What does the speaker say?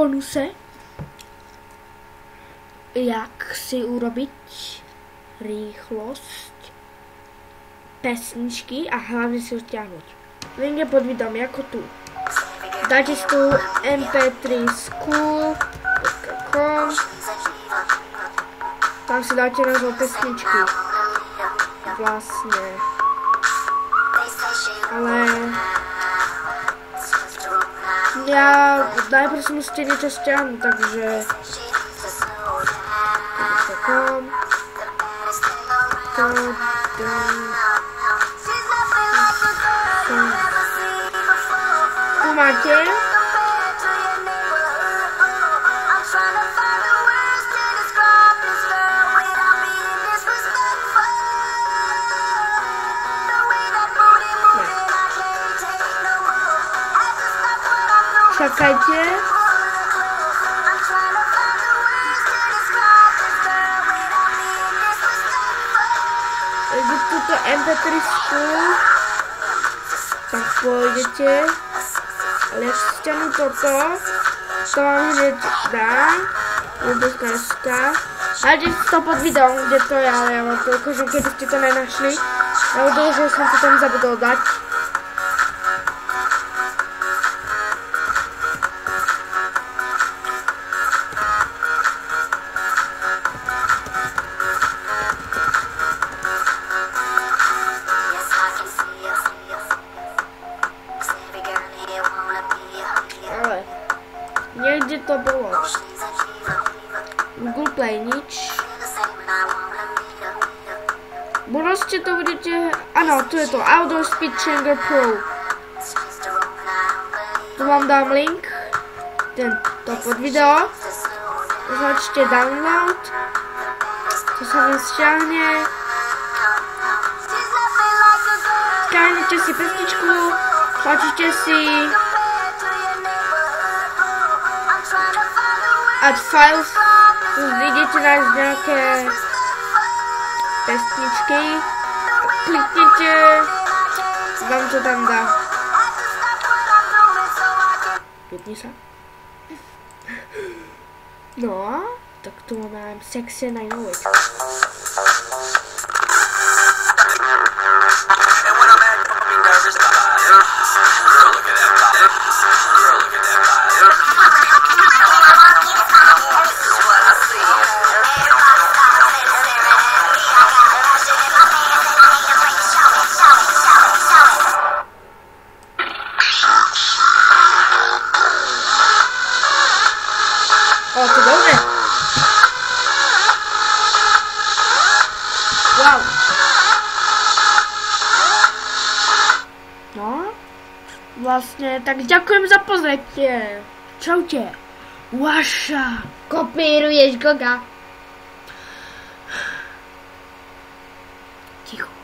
bonuse, jak si urobiť rýchlosť pesničky a hlavne si ho stiahnuť. Link je pod videom, ako tu. Dajte si tu mp3school.com, tam si dáte názov pesničky. Vlastne. Ale ja najprv si musíte niečo stiahnuť, takže tu máte. Čakajte. Takže tuto mp3 school, tak pôjdete, ale ja stiahnu toto, to vám hneď dám, www.sk. Dajte si to pod videom, kde to je, ale ja vám to ukážem, keby ste to nenašli. Ja udol, že som to tam zabudol dať. Niekde to bolo. Google Play nič. Proste to budete... Áno, tu je to. Audio Speed Changer Pro. Tu vám dám link. Tento pod video. Začte download. To sa vám stiahne. Stiahnete si pesničku. Tlačíte si Add files, tu idete nájsť nejaké pesničky, kliknete, vám to tam dá. Pěkně sa. No a tak tu máme Sexy 908. O, to dobre. Wow. No, vlastne, tak ďakujem za pozretie. Čaute. Vaša. Kopíruješ Goga. Ticho.